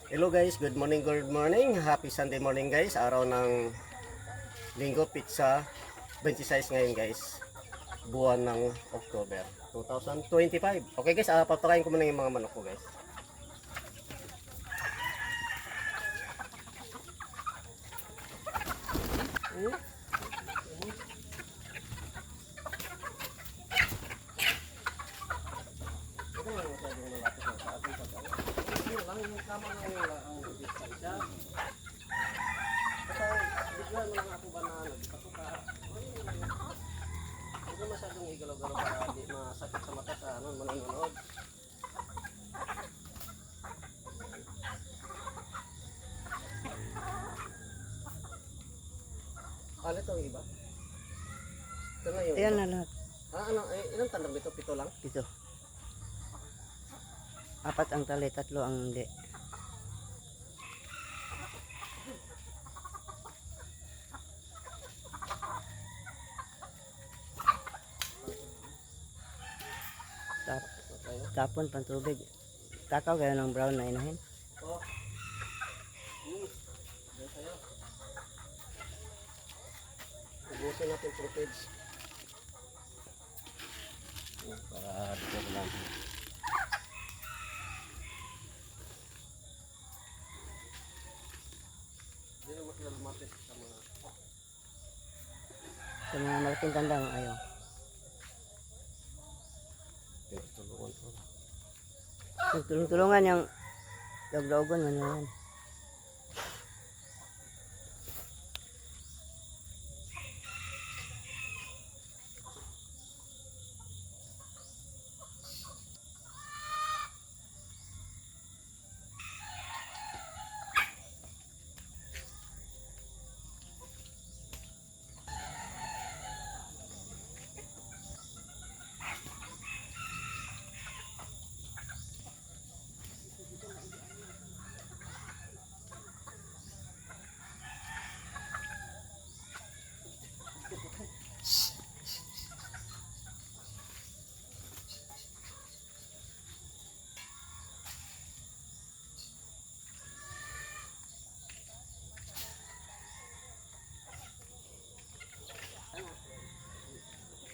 Hello guys, good morning, good morning. Happy Sunday morning guys. Araw ng Linggo, pizza 26 ngayon guys. Buwan ng October 2025. Okay guys, papakain ko muna yung mga manok ko guys. Yung tama lang ang distansya. Kasi bigla mo lang ako ba na nagpatuka. Huwag na masyadong igalaw-galaw para di masakit sa mata sa manonood. Ano ito iba? Ito na yung Ayan iba. na lahat. Ilang tandang dito? 7 lang? Dito. 4 ang tali, 3 ang hindi. Tapon pang tubig. Takaw kayo ng brown na inahin. Oh. Diyan sa'yo. Ubusin natin footage. Para dito lang. Hindi naman sila lumatis sa mga... Sa mga malaking tandang, ayaw. Tulungan ko. Tulong-tulungan yung dog-dogon man yan.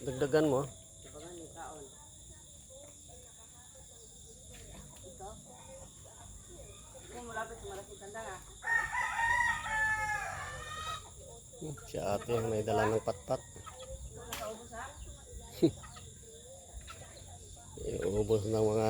Dagdagan mo. Ibangan yung kaon. Ito? Ito malapit sa malaking tandang ah. Si ate yung may dala ng patpat. Ito nakaubos ha? Iubos ng mga